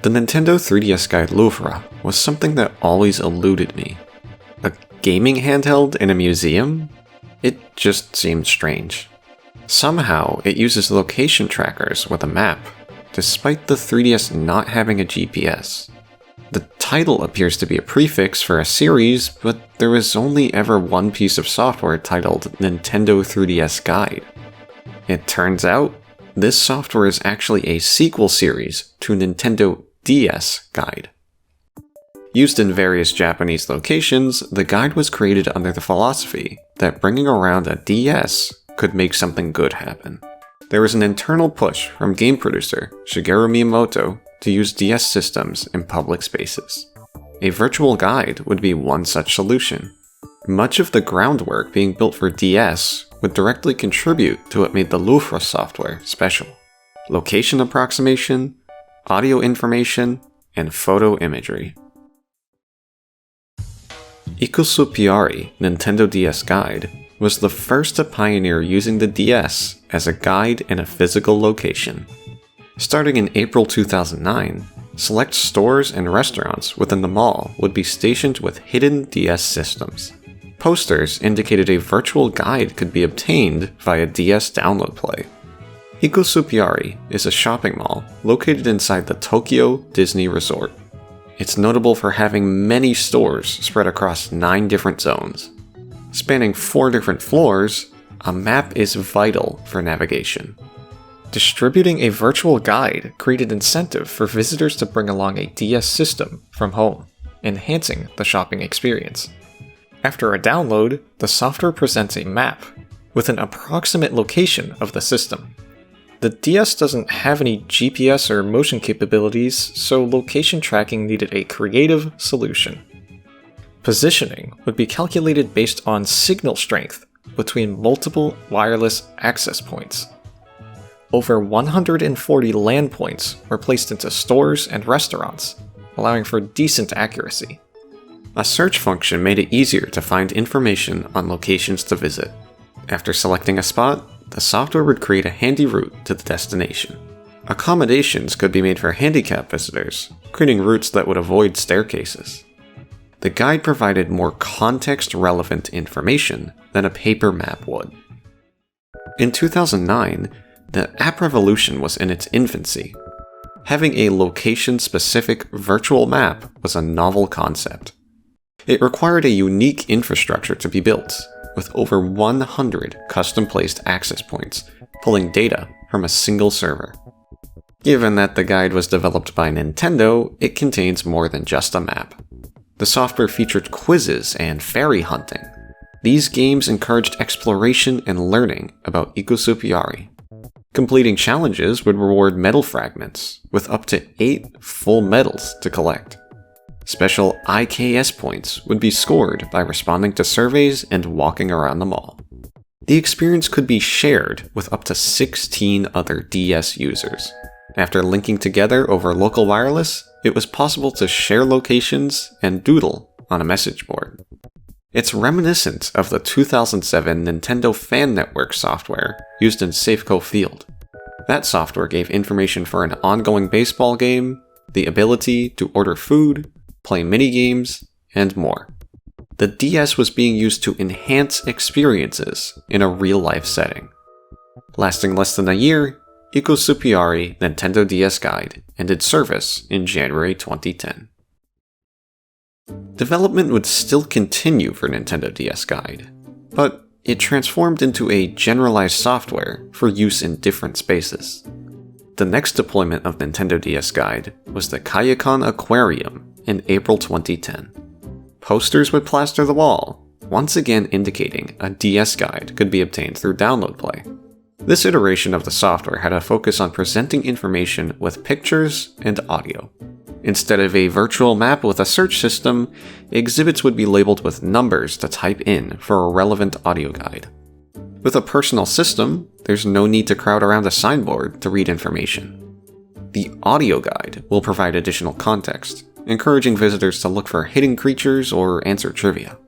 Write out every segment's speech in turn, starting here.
The Nintendo 3DS guide Louvre was something that always eluded me. A gaming handheld in a museum? It just seemed strange. Somehow, it uses location trackers with a map, despite the 3DS not having a GPS. The title appears to be a prefix for a series, but there was only ever one piece of software titled Nintendo 3DS Guide. It turns out, this software is actually a sequel series to Nintendo DS Guide. Used in various Japanese locations, the guide was created under the philosophy that bringing around a DS could make something good happen. There was an internal push from game producer Shigeru Miyamoto to use DS systems in public spaces. A virtual guide would be one such solution. Much of the groundwork being built for DS would directly contribute to what made the Louvre software special: location approximation, audio information, and photo imagery. Ikspiari Nintendo DS Guide was the first to pioneer using the DS as a guide in a physical location. Starting in April 2009, select stores and restaurants within the mall would be stationed with hidden DS systems. Posters indicated a virtual guide could be obtained via DS download play. Ikspiari is a shopping mall located inside the Tokyo Disney Resort. It's notable for having many stores spread across 9 different zones. Spanning 4 different floors, a map is vital for navigation. Distributing a virtual guide created incentive for visitors to bring along a DS system from home, enhancing the shopping experience. After a download, the software presents a map with an approximate location of the system. The DS doesn't have any GPS or motion capabilities, so location tracking needed a creative solution. Positioning would be calculated based on signal strength between multiple wireless access points. Over 140 LAN points were placed into stores and restaurants, allowing for decent accuracy. A search function made it easier to find information on locations to visit. After selecting a spot, the software would create a handy route to the destination. Accommodations could be made for handicapped visitors, creating routes that would avoid staircases. The guide provided more context-relevant information than a paper map would. In 2009, the app revolution was in its infancy. Having a location-specific virtual map was a novel concept. It required a unique infrastructure to be built, with over 100 custom-placed access points, pulling data from a single server. Given that the guide was developed by Nintendo, it contains more than just a map. The software featured quizzes and fairy hunting. These games encouraged exploration and learning about Ikspiari. Completing challenges would reward medal fragments, with up to 8 full medals to collect. Special IKS points would be scored by responding to surveys and walking around the mall. The experience could be shared with up to 16 other DS users. After linking together over local wireless, it was possible to share locations and doodle on a message board. It's reminiscent of the 2007 Nintendo Fan Network software used in Safeco Field. That software gave information for an ongoing baseball game, the ability to order food, play minigames, and more. The DS was being used to enhance experiences in a real-life setting. Lasting less than a year, Ikspiari Nintendo DS Guide ended service in January 2010. Development would still continue for Nintendo DS Guide, but it transformed into a generalized software for use in different spaces. The next deployment of Nintendo DS Guide was the Kaiyukan Aquarium in April 2010. Posters would plaster the wall, once again indicating a DS Guide could be obtained through download play. This iteration of the software had a focus on presenting information with pictures and audio. Instead of a virtual map with a search system, exhibits would be labeled with numbers to type in for a relevant audio guide. With a personal system, there's no need to crowd around a signboard to read information. The audio guide will provide additional context, encouraging visitors to look for hidden creatures or answer trivia.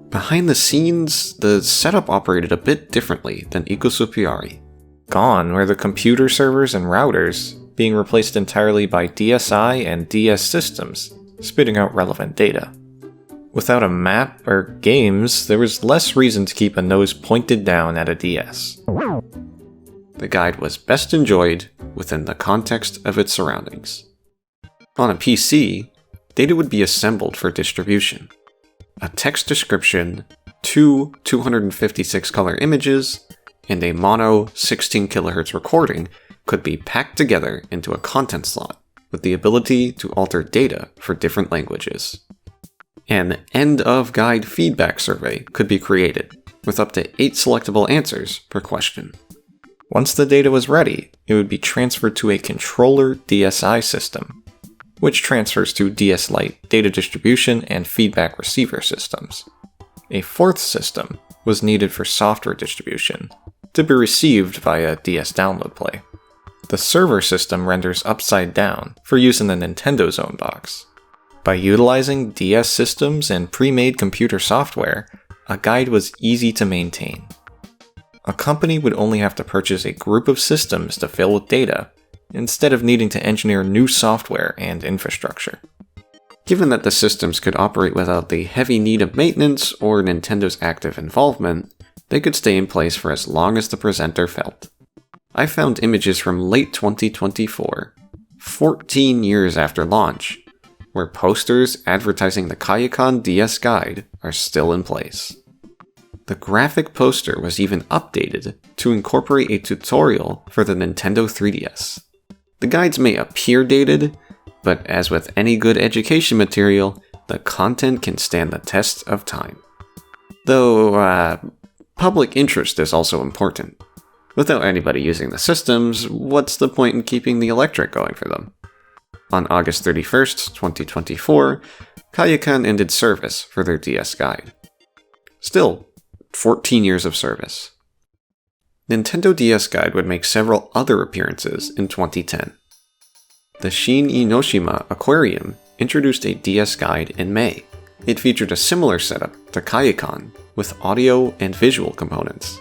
Behind the scenes, the setup operated a bit differently than Ikspiari. Gone were the computer servers and routers, being replaced entirely by DSi and DS systems, spitting out relevant data. Without a map or games, there was less reason to keep a nose pointed down at a DS. The guide was best enjoyed within the context of its surroundings. On a PC, data would be assembled for distribution. A text description, 2 256 color images, and a mono 16 kHz recording could be packed together into a content slot with the ability to alter data for different languages. An end-of-guide feedback survey could be created, with up to 8 selectable answers per question. Once the data was ready, it would be transferred to a controller DSi system, which transfers to DS Lite data distribution and feedback receiver systems. A fourth system was needed for software distribution, to be received via DS Download Play. The server system renders upside down for use in the Nintendo Zone box. By utilizing DS systems and pre-made computer software, a guide was easy to maintain. A company would only have to purchase a group of systems to fill with data, instead of needing to engineer new software and infrastructure. Given that the systems could operate without the heavy need of maintenance or Nintendo's active involvement, they could stay in place for as long as the presenter felt. I found images from late 2024, 14 years after launch, where posters advertising the Kaiyukan DS guide are still in place. The graphic poster was even updated to incorporate a tutorial for the Nintendo 3DS. The guides may appear dated, but as with any good education material, the content can stand the test of time. Though, public interest is also important. Without anybody using the systems, what's the point in keeping the electric going for them? On August 31st, 2024, Kaiyukan ended service for their DS guide. Still, 14 years of service. Nintendo DS Guide would make several other appearances in 2010. The Shin-Enoshima Aquarium introduced a DS Guide in May. It featured a similar setup to Kaiyukan, with audio and visual components.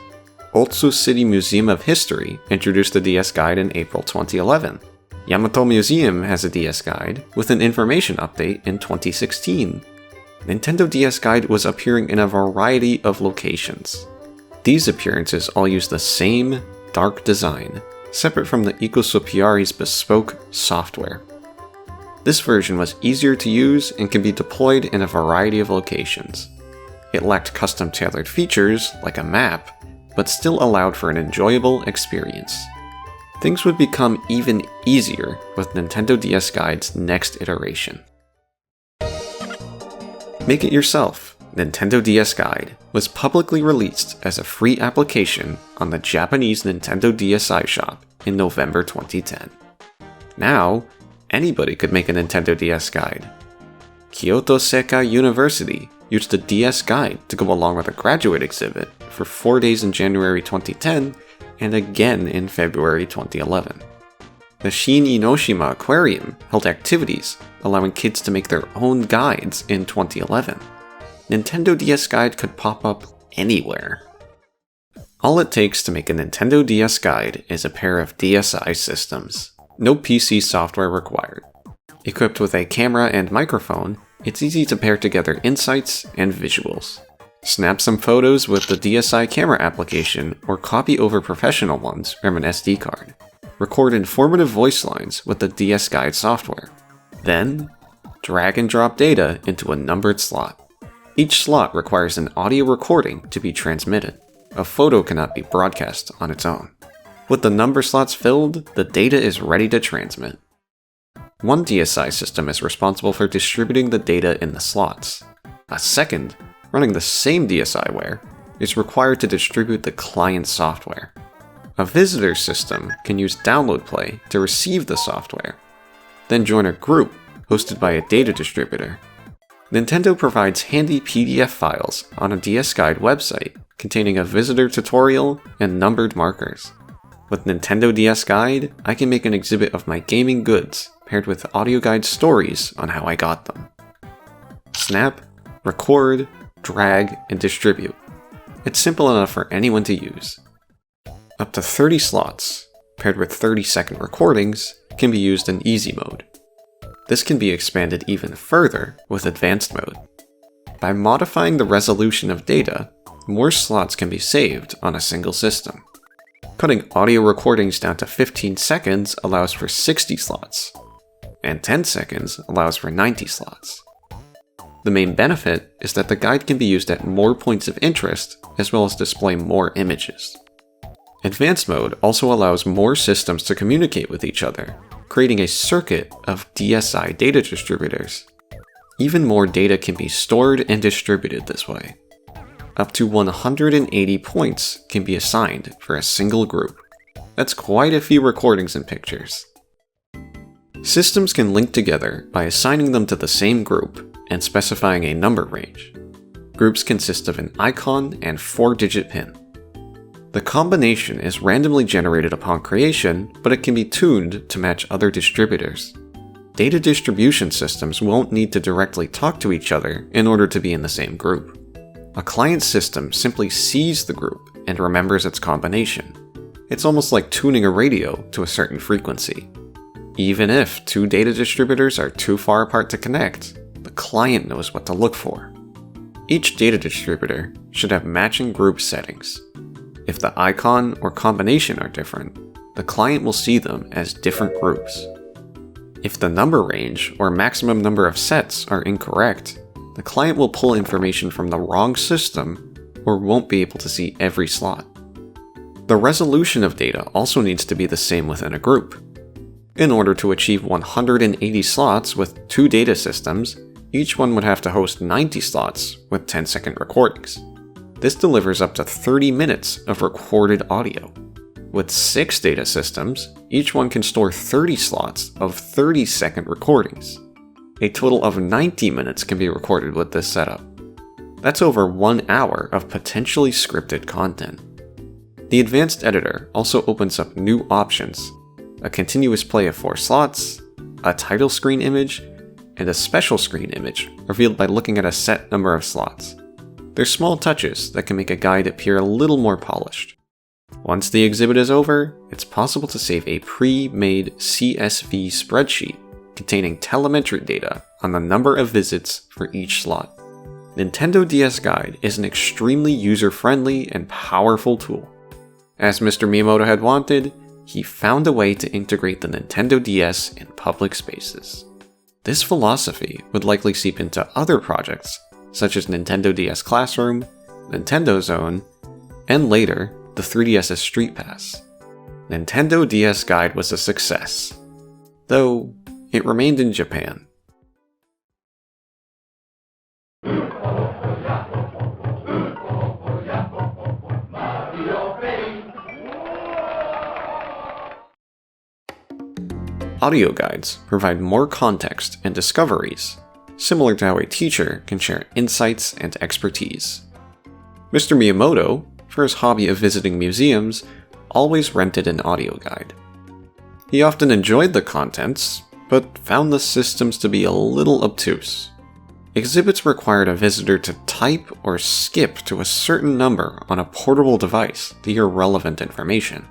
Otsu City Museum of History introduced the DS Guide in April 2011. Yamato Museum has a DS Guide with an information update in 2016. Nintendo DS Guide was appearing in a variety of locations. These appearances all use the same dark design, separate from the Ikspiari's bespoke software. This version was easier to use and can be deployed in a variety of locations. It lacked custom-tailored features, like a map, but still allowed for an enjoyable experience. Things would become even easier with Nintendo DS Guide's next iteration. Make it yourself. Nintendo DS Guide was publicly released as a free application on the Japanese Nintendo DSi shop in November 2010. Now, anybody could make a Nintendo DS Guide. Kyoto Seika University used the DS Guide to go along with a graduate exhibit for 4 days in January 2010 and again in February 2011. The Shin-Enoshima Aquarium held activities allowing kids to make their own guides in 2011. Nintendo DS Guide could pop up anywhere. All it takes to make a Nintendo DS Guide is a pair of DSi systems. No PC software required. Equipped with a camera and microphone, it's easy to pair together insights and visuals. Snap some photos with the DSi camera application or copy over professional ones from an SD card. Record informative voice lines with the DS Guide software. Then, drag and drop data into a numbered slot. Each slot requires an audio recording to be transmitted. A photo cannot be broadcast on its own. With the number slots filled, the data is ready to transmit. One DSi system is responsible for distributing the data in the slots. A second, running the same DSiWare, is required to distribute the client software. A visitor system can use Download Play to receive the software, then join a group hosted by a data distributor. Nintendo provides handy PDF files on a DS Guide website containing a visitor tutorial and numbered markers. With Nintendo DS Guide, I can make an exhibit of my gaming goods paired with audio guide stories on how I got them. Snap, record, drag, and distribute. It's simple enough for anyone to use. Up to 30 slots, paired with 30-second recordings, can be used in easy mode. This can be expanded even further with advanced mode. By modifying the resolution of data, more slots can be saved on a single system. Cutting audio recordings down to 15 seconds allows for 60 slots, and 10 seconds allows for 90 slots. The main benefit is that the guide can be used at more points of interest, as well as display more images. Advanced mode also allows more systems to communicate with each other, creating a circuit of DSI data distributors. Even more data can be stored and distributed this way. Up to 180 points can be assigned for a single group. That's quite a few recordings and pictures. Systems can link together by assigning them to the same group and specifying a number range. Groups consist of an icon and 4-digit pin. The combination is randomly generated upon creation, but it can be tuned to match other distributors. Data distribution systems won't need to directly talk to each other in order to be in the same group. A client system simply sees the group and remembers its combination. It's almost like tuning a radio to a certain frequency. Even if two data distributors are too far apart to connect, the client knows what to look for. Each data distributor should have matching group settings. If the icon or combination are different, the client will see them as different groups. If the number range or maximum number of sets are incorrect, the client will pull information from the wrong system or won't be able to see every slot. The resolution of data also needs to be the same within a group. In order to achieve 180 slots with 2 data systems, each one would have to host 90 slots with 10-second recordings. This delivers up to 30 minutes of recorded audio. With 6 data systems, each one can store 30 slots of 30-second recordings. A total of 90 minutes can be recorded with this setup. That's over 1 hour of potentially scripted content. The advanced editor also opens up new options: a continuous play of 4 slots, a title screen image, and a special screen image revealed by looking at a set number of slots. They're small touches that can make a guide appear a little more polished. Once the exhibit is over, it's possible to save a pre-made CSV spreadsheet containing telemetry data on the number of visits for each slot. Nintendo DS Guide is an extremely user-friendly and powerful tool. As Mr. Miyamoto had wanted, he found a way to integrate the Nintendo DS in public spaces. This philosophy would likely seep into other projects, such as Nintendo DS Classroom, Nintendo Zone, and later, the 3DS's Street Pass. Nintendo DS Guide was a success, though it remained in Japan. Audio guides provide more context and discoveries, similar to how a teacher can share insights and expertise. Mr. Miyamoto, for his hobby of visiting museums, always rented an audio guide. He often enjoyed the contents, but found the systems to be a little obtuse. Exhibits required a visitor to type or skip to a certain number on a portable device to hear relevant information.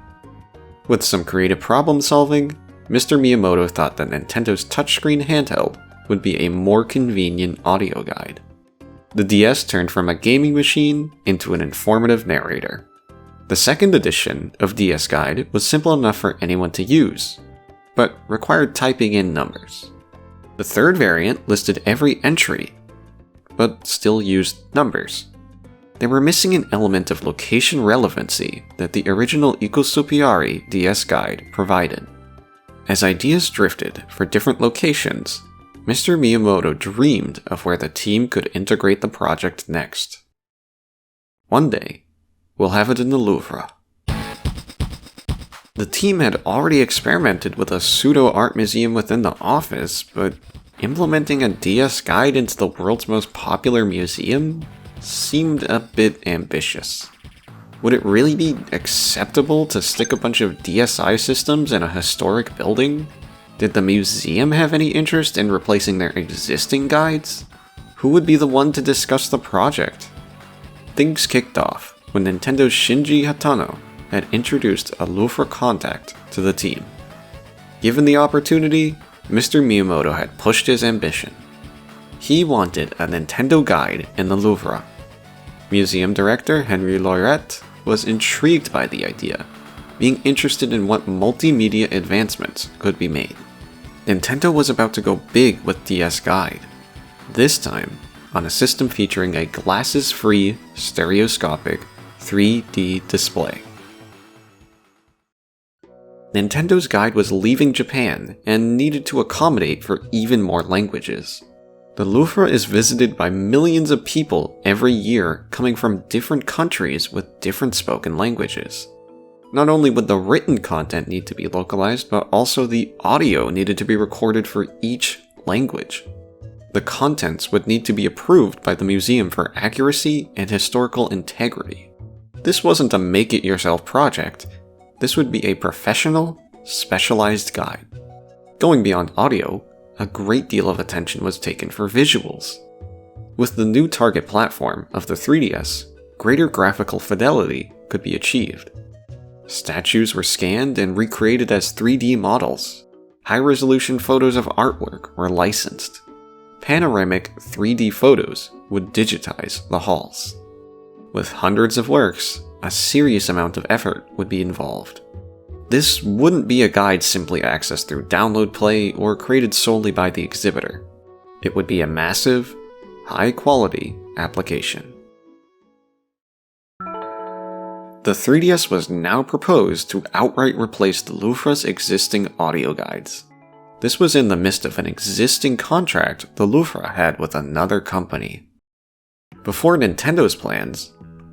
With some creative problem solving, Mr. Miyamoto thought that Nintendo's touchscreen handheld would be a more convenient audio guide. The DS turned from a gaming machine into an informative narrator. The second edition of DS Guide was simple enough for anyone to use, but required typing in numbers. The third variant listed every entry, but still used numbers. They were missing an element of location relevancy that the original Ikspiari DS Guide provided. As ideas drifted for different locations, Mr. Miyamoto dreamed of where the team could integrate the project next. One day, we'll have it in the Louvre. The team had already experimented with a pseudo-art museum within the office, but implementing a DS Guide into the world's most popular museum seemed a bit ambitious. Would it really be acceptable to stick a bunch of DSi systems in a historic building? Did the museum have any interest in replacing their existing guides? Who would be the one to discuss the project? Things kicked off when Nintendo's Shinji Hatano had introduced a Louvre contact to the team. Given the opportunity, Mr. Miyamoto had pushed his ambition. He wanted a Nintendo guide in the Louvre. Museum director Henry Loiret was intrigued by the idea, being interested in what multimedia advancements could be made. Nintendo was about to go big with DS Guide, this time on a system featuring a glasses-free, stereoscopic 3D display. Nintendo's guide was leaving Japan and needed to accommodate for even more languages. The Louvre is visited by millions of people every year coming from different countries with different spoken languages. Not only would the written content need to be localized, but also the audio needed to be recorded for each language. The contents would need to be approved by the museum for accuracy and historical integrity. This wasn't a make-it-yourself project. This would be a professional, specialized guide. Going beyond audio, a great deal of attention was taken for visuals. With the new target platform of the 3DS, greater graphical fidelity could be achieved. Statues were scanned and recreated as 3D models. High-resolution photos of artwork were licensed. Panoramic 3D photos would digitize the halls. With hundreds of works, a serious amount of effort would be involved. This wouldn't be a guide simply accessed through download play or created solely by the exhibitor. It would be a massive, high-quality application. The 3DS was now proposed to outright replace the Louvre's existing audio guides. This was in the midst of an existing contract the Louvre had with another company. Before Nintendo's plans,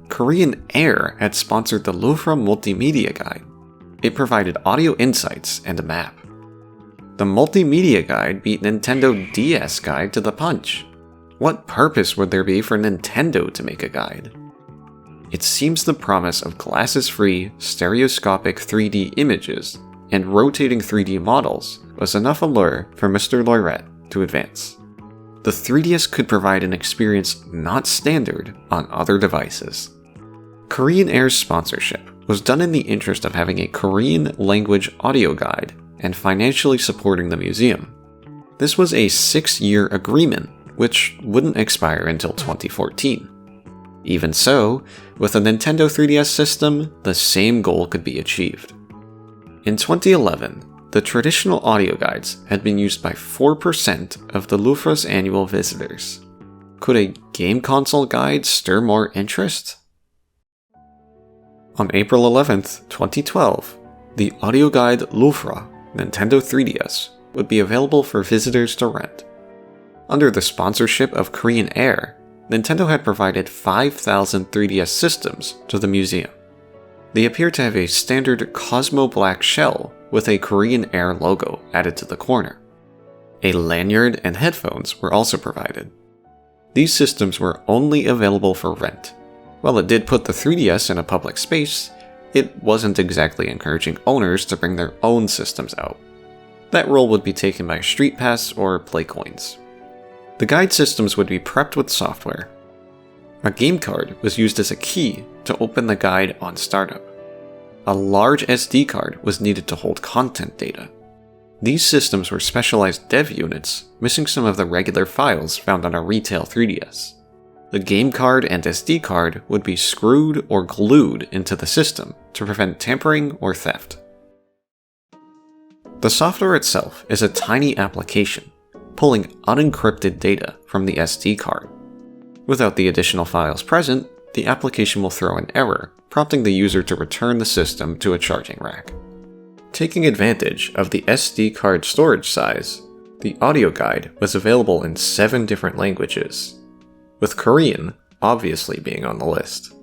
Korean Air had sponsored the Louvre Multimedia Guide. It provided audio insights and a map. The Multimedia Guide beat Nintendo DS Guide to the punch. What purpose would there be for Nintendo to make a guide? It seems the promise of glasses-free, stereoscopic 3D images and rotating 3D models was enough allure for Mr. Loiret to advance. The 3DS could provide an experience not standard on other devices. Korean Air's sponsorship was done in the interest of having a Korean language audio guide and financially supporting the museum. This was a 6-year agreement, which wouldn't expire until 2014. Even so, with a Nintendo 3DS system, the same goal could be achieved. In 2011, the traditional audio guides had been used by 4% of the Louvre's annual visitors. Could a game console guide stir more interest? On April 11th, 2012, the audio guide Louvre Nintendo 3DS would be available for visitors to rent. Under the sponsorship of Korean Air, Nintendo had provided 5,000 3DS systems to the museum. They appear to have a standard Cosmo Black shell with a Korean Air logo added to the corner. A lanyard and headphones were also provided. These systems were only available for rent. While it did put the 3DS in a public space, it wasn't exactly encouraging owners to bring their own systems out. That role would be taken by Street Pass or Playcoins. The guide systems would be prepped with software. A game card was used as a key to open the guide on startup. A large SD card was needed to hold content data. These systems were specialized dev units, missing some of the regular files found on a retail 3DS. The game card and SD card would be screwed or glued into the system to prevent tampering or theft. The software itself is a tiny application, pulling unencrypted data from the SD card. Without the additional files present, the application will throw an error, prompting the user to return the system to a charging rack. Taking advantage of the SD card storage size, the audio guide was available in 7 different languages, with Korean obviously being on the list.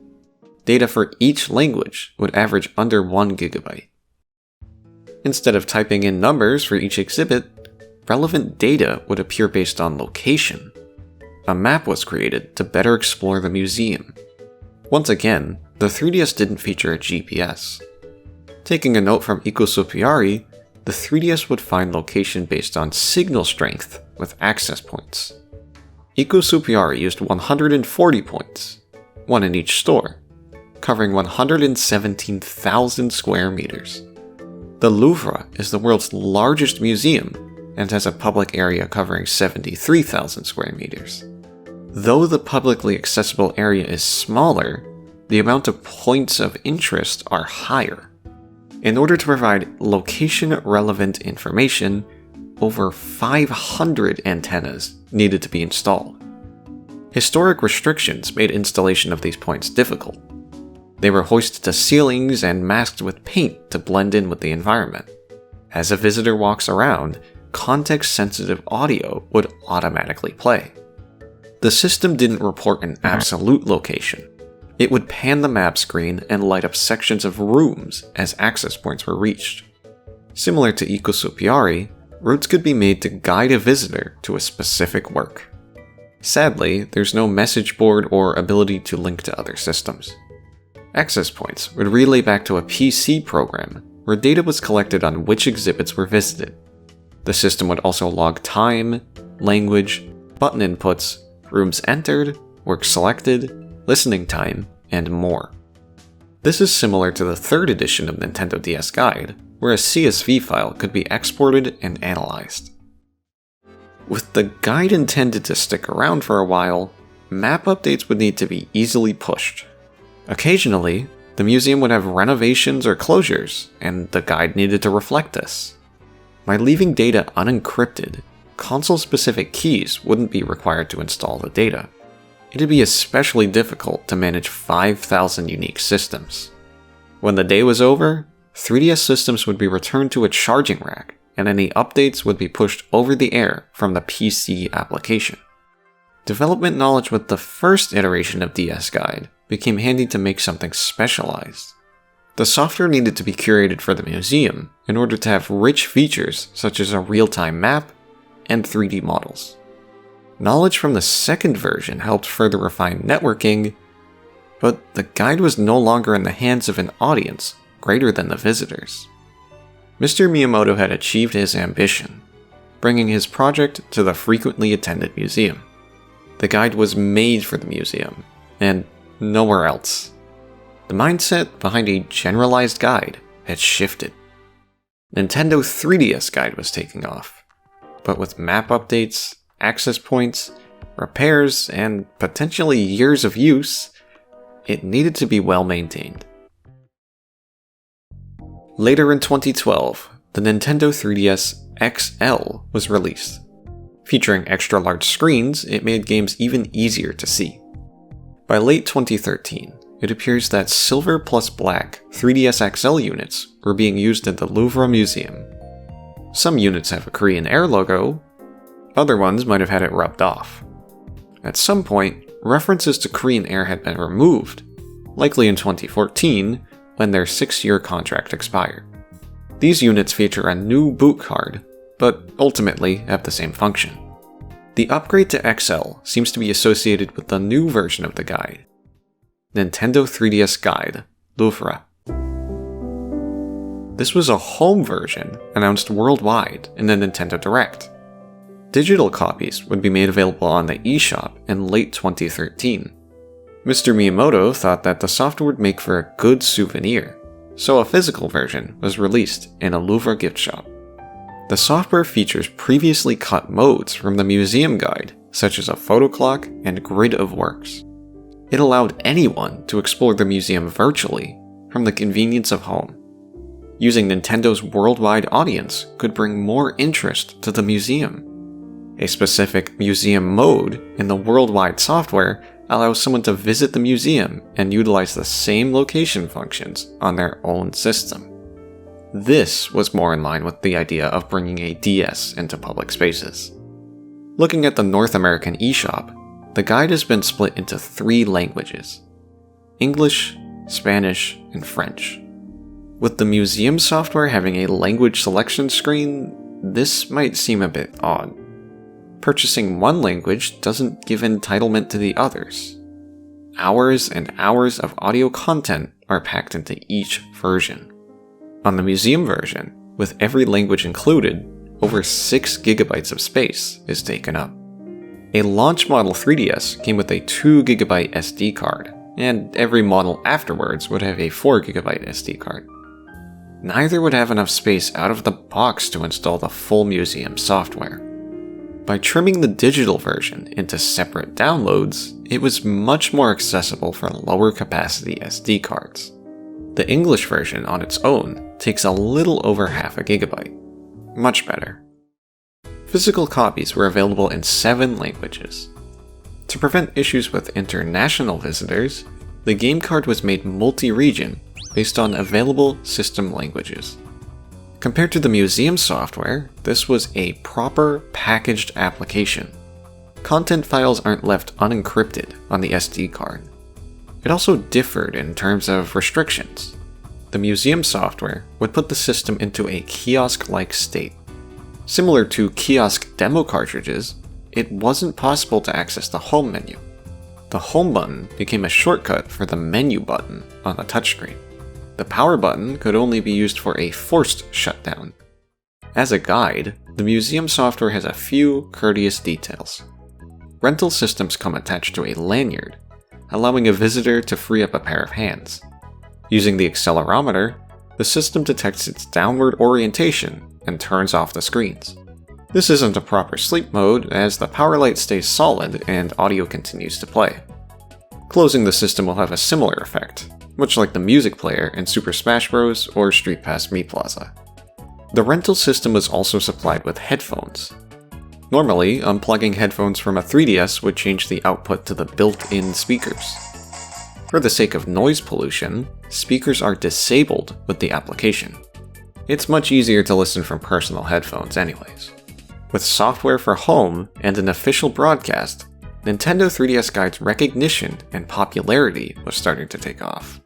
Data for each language would average under 1 GB. Instead of typing in numbers for each exhibit, relevant data would appear based on location. A map was created to better explore the museum. Once again, the 3DS didn't feature a GPS. Taking a note from Ikspiari, the 3DS would find location based on signal strength with access points. Ikspiari used 140 points, one in each store, covering 117,000 square meters. The Louvre is the world's largest museum and has a public area covering 73,000 square meters. Though the publicly accessible area is smaller, the amount of points of interest are higher. In order to provide location-relevant information, over 500 antennas needed to be installed. Historic restrictions made installation of these points difficult. They were hoisted to ceilings and masked with paint to blend in with the environment. As a visitor walks around, context-sensitive audio would automatically play. The system didn't report an absolute location. It would pan the map screen and light up sections of rooms as access points were reached. Similar to Ikspiari, routes could be made to guide a visitor to a specific work. Sadly, there's no message board or ability to link to other systems. Access points would relay back to a PC program where data was collected on which exhibits were visited. The system would also log time, language, button inputs, rooms entered, work selected, listening time, and more. This is similar to the third edition of Nintendo DS Guide, where a CSV file could be exported and analyzed. With the guide intended to stick around for a while, map updates would need to be easily pushed. Occasionally, the museum would have renovations or closures, and the guide needed to reflect this. By leaving data unencrypted, console-specific keys wouldn't be required to install the data. It'd be especially difficult to manage 5,000 unique systems. When the day was over, 3DS systems would be returned to a charging rack, and any updates would be pushed over the air from the PC application. Development knowledge with the first iteration of DS Guide became handy to make something specialized. The software needed to be curated for the museum in order to have rich features such as a real-time map and 3D models. Knowledge from the second version helped further refine networking, but the guide was no longer in the hands of an audience greater than the visitors. Mr. Miyamoto had achieved his ambition, bringing his project to the frequently attended museum. The guide was made for the museum, and nowhere else. The mindset behind a generalized guide had shifted. Nintendo 3DS Guide was taking off, but with map updates, access points, repairs, and potentially years of use, it needed to be well maintained. Later in 2012, the Nintendo 3DS XL was released. Featuring extra large screens, it made games even easier to see. By late 2013, it appears that silver plus black 3DS XL units were being used at the Louvre Museum. Some units have a Korean Air logo, other ones might have had it rubbed off. At some point, references to Korean Air had been removed, likely in 2014, when their 6-year contract expired. These units feature a new boot card, but ultimately have the same function. The upgrade to XL seems to be associated with the new version of the guide, Nintendo 3DS Guide, Louvre. This was a home version announced worldwide in the Nintendo Direct. Digital copies would be made available on the eShop in late 2013. Mr. Miyamoto thought that the software would make for a good souvenir, so a physical version was released in a Louvre gift shop. The software features previously cut modes from the museum guide, such as a photo clock and grid of works. It allowed anyone to explore the museum virtually from the convenience of home. Using Nintendo's worldwide audience could bring more interest to the museum. A specific museum mode in the worldwide software allows someone to visit the museum and utilize the same location functions on their own system. This was more in line with the idea of bringing a DS into public spaces. Looking at the North American eShop, the guide has been split into 3 languages: English, Spanish, and French. With the museum software having a language selection screen, this might seem a bit odd. Purchasing one language doesn't give entitlement to the others. Hours and hours of audio content are packed into each version. On the museum version, with every language included, over 6 GB of space is taken up. A launch model 3DS came with a 2 GB SD card, and every model afterwards would have a 4 GB SD card. neither would have enough space out of the box to install the full museum software. By trimming the digital version into separate downloads, it was much more accessible for lower capacity SD cards. The English version on its own takes a little over half a gigabyte. Much better. Physical copies were available in 7 languages. To prevent issues with international visitors, the game card was made multi-region based on available system languages. Compared to the museum software, this was a proper packaged application. Content files aren't left unencrypted on the SD card. It also differed in terms of restrictions. The museum software would put the system into a kiosk-like state. Similar to kiosk demo cartridges, it wasn't possible to access the home menu. The home button became a shortcut for the menu button on the touchscreen. The power button could only be used for a forced shutdown. As a guide, the museum software has a few courteous details. Rental systems come attached to a lanyard, allowing a visitor to free up a pair of hands. Using the accelerometer, the system detects its downward orientation and turns off the screens. This isn't a proper sleep mode, as the power light stays solid and audio continues to play. Closing the system will have a similar effect, much like the music player in Super Smash Bros. Or Street Pass Mii Plaza. The rental system was also supplied with headphones. Normally, unplugging headphones from a 3DS would change the output to the built-in speakers. For the sake of noise pollution, speakers are disabled with the application. It's much easier to listen from personal headphones anyways. With software for home and an official broadcast, Nintendo 3DS Guide's recognition and popularity was starting to take off.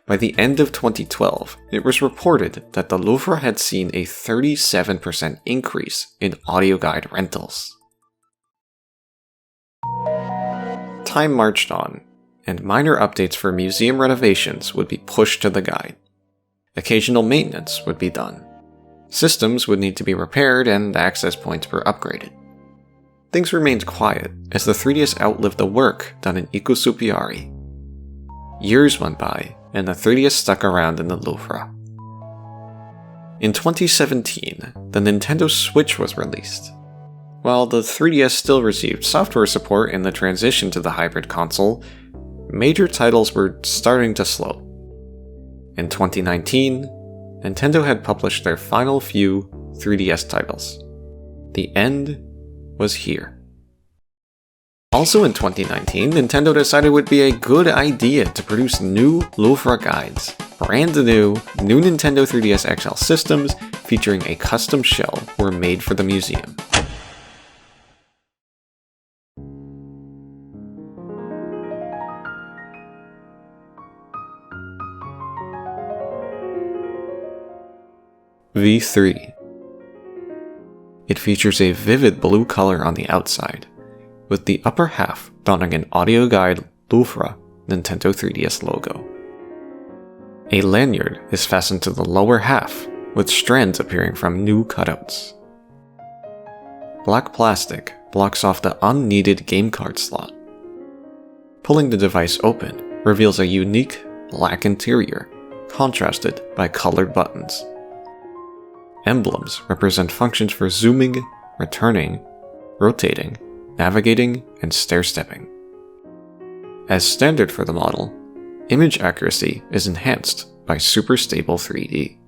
By the end of 2012, it was reported that the Louvre had seen a 37% increase in audio guide rentals. Time marched on, and minor updates for museum renovations would be pushed to the guide. Occasional maintenance would be done. Systems would need to be repaired and access points were upgraded. Things remained quiet as the 3DS outlived the work done in Ikspiari. Years went by, and the 3DS stuck around in the Louvre. In 2017, the Nintendo Switch was released. While the 3DS still received software support in the transition to the hybrid console, major titles were starting to slow. In 2019, Nintendo had published their final few 3DS titles. The end was here. Also in 2019, Nintendo decided it would be a good idea to produce new Louvre guides. Brand new Nintendo 3DS XL systems featuring a custom shell were made for the museum. V3. It features a vivid blue color on the outside, with the upper half donning an audio guide Louvre Nintendo 3DS logo. A lanyard is fastened to the lower half, with strands appearing from new cutouts. Black plastic blocks off the unneeded game card slot. Pulling the device open reveals a unique black interior, contrasted by colored buttons. Emblems represent functions for zooming, returning, rotating, navigating, and stair-stepping. As standard for the model, image accuracy is enhanced by Super Stable 3D.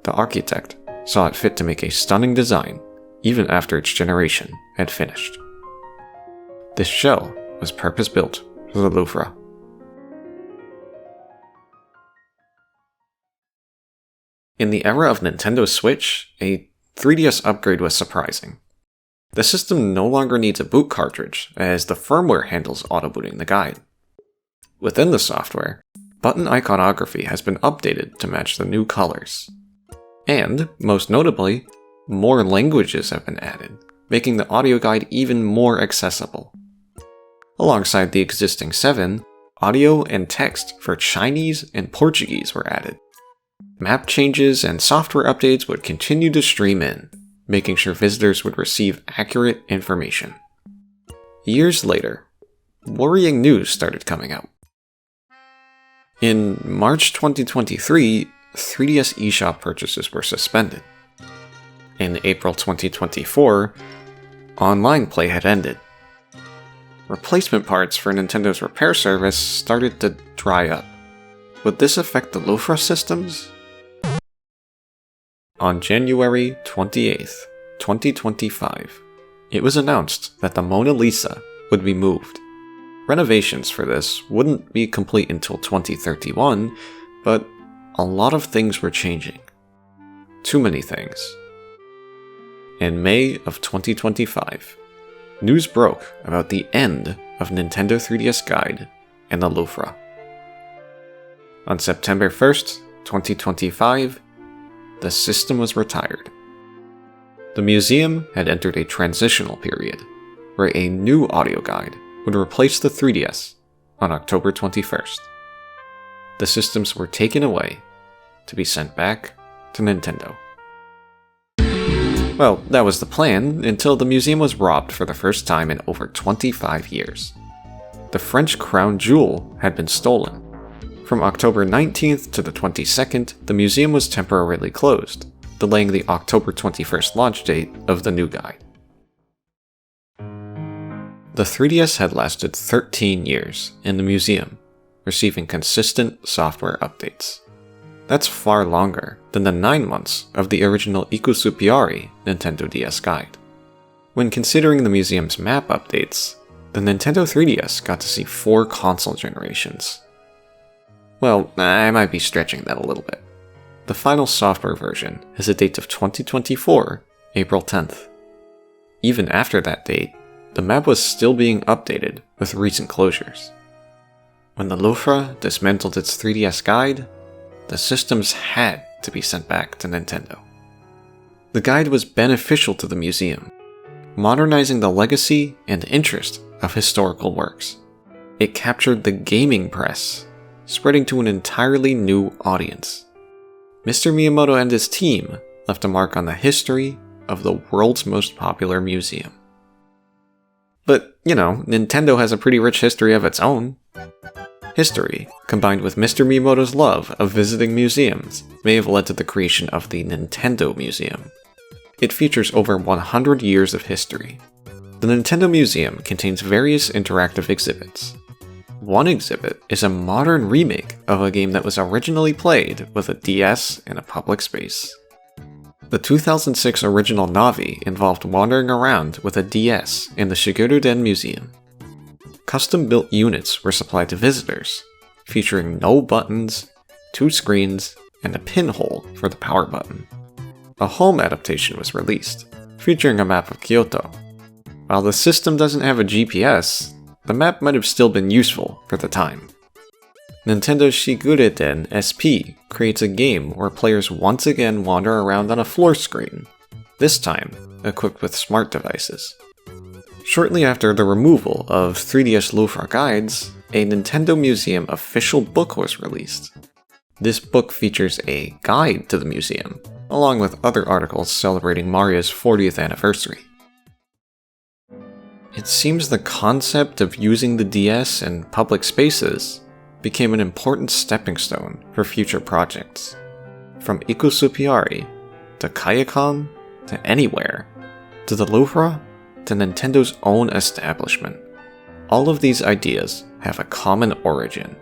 The architect saw it fit to make a stunning design even after its generation had finished. This shell was purpose-built for the Louvre. In the era of Nintendo Switch, a 3DS upgrade was surprising. The system no longer needs a boot cartridge, as the firmware handles auto-booting the guide. Within the software, button iconography has been updated to match the new colors. And, most notably, more languages have been added, making the audio guide even more accessible. Alongside the existing 7, audio and text for Chinese and Portuguese were added. Map changes and software updates would continue to stream in, making sure visitors would receive accurate information. Years later, worrying news started coming out. In March 2023, 3DS eShop purchases were suspended. In April 2024, online play had ended. Replacement parts for Nintendo's repair service started to dry up. Would this affect the Louvre systems? On January 28th, 2025, it was announced that the Mona Lisa would be moved. Renovations for this wouldn't be complete until 2031, but a lot of things were changing. Too many things. In May of 2025, news broke about the end of Nintendo 3DS Guide and the Louvre. On September 1st, 2025, the system was retired. The museum had entered a transitional period, where a new audio guide would replace the 3DS on October 21st. The systems were taken away to be sent back to Nintendo. Well, that was the plan until the museum was robbed for the first time in over 25 years. The French crown jewel had been stolen. From October 19th to the 22nd, the museum was temporarily closed, delaying the October 21st launch date of the new guide. The 3DS had lasted 13 years in the museum, receiving consistent software updates. That's far longer than the 9 months of the original Ikspiari Nintendo DS Guide. When considering the museum's map updates, the Nintendo 3DS got to see 4 console generations. Well, I might be stretching that a little bit. The final software version has a date of 2024, April 10th. Even after that date, the map was still being updated with recent closures. When the Louvre dismantled its 3DS Guide, the systems had to be sent back to Nintendo. The guide was beneficial to the museum, modernizing the legacy and interest of historical works. It captured the gaming press, spreading to an entirely new audience. Mr. Miyamoto and his team left a mark on the history of the world's most popular museum. But, Nintendo has a pretty rich history of its own. History, combined with Mr. Miyamoto's love of visiting museums, may have led to the creation of the Nintendo Museum. It features over 100 years of history. The Nintendo Museum contains various interactive exhibits. One exhibit is a modern remake of a game that was originally played with a DS in a public space. The 2006 original Navi involved wandering around with a DS in the Shigeru-den Museum. Custom-built units were supplied to visitors, featuring no buttons, 2 screens, and a pinhole for the power button. A home adaptation was released, featuring a map of Kyoto. While the system doesn't have a GPS, the map might have still been useful for the time. Nintendo's Shigeru-den SP creates a game where players once again wander around on a floor screen, this time equipped with smart devices. Shortly after the removal of 3DS Louvre guides, a Nintendo Museum official book was released. This book features a guide to the museum, along with other articles celebrating Mario's 40th anniversary. It seems the concept of using the DS in public spaces became an important stepping stone for future projects. From Ikspiari, to Kaiyukan, to anywhere, to the Louvre, to Nintendo's own establishment. All of these ideas have a common origin: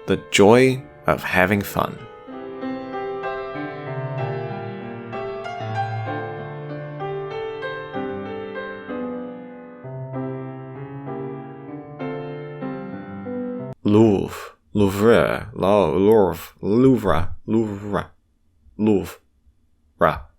the joy of having fun. Louvre, Louvre, Louvre, Louvre, Louvre, Louvre.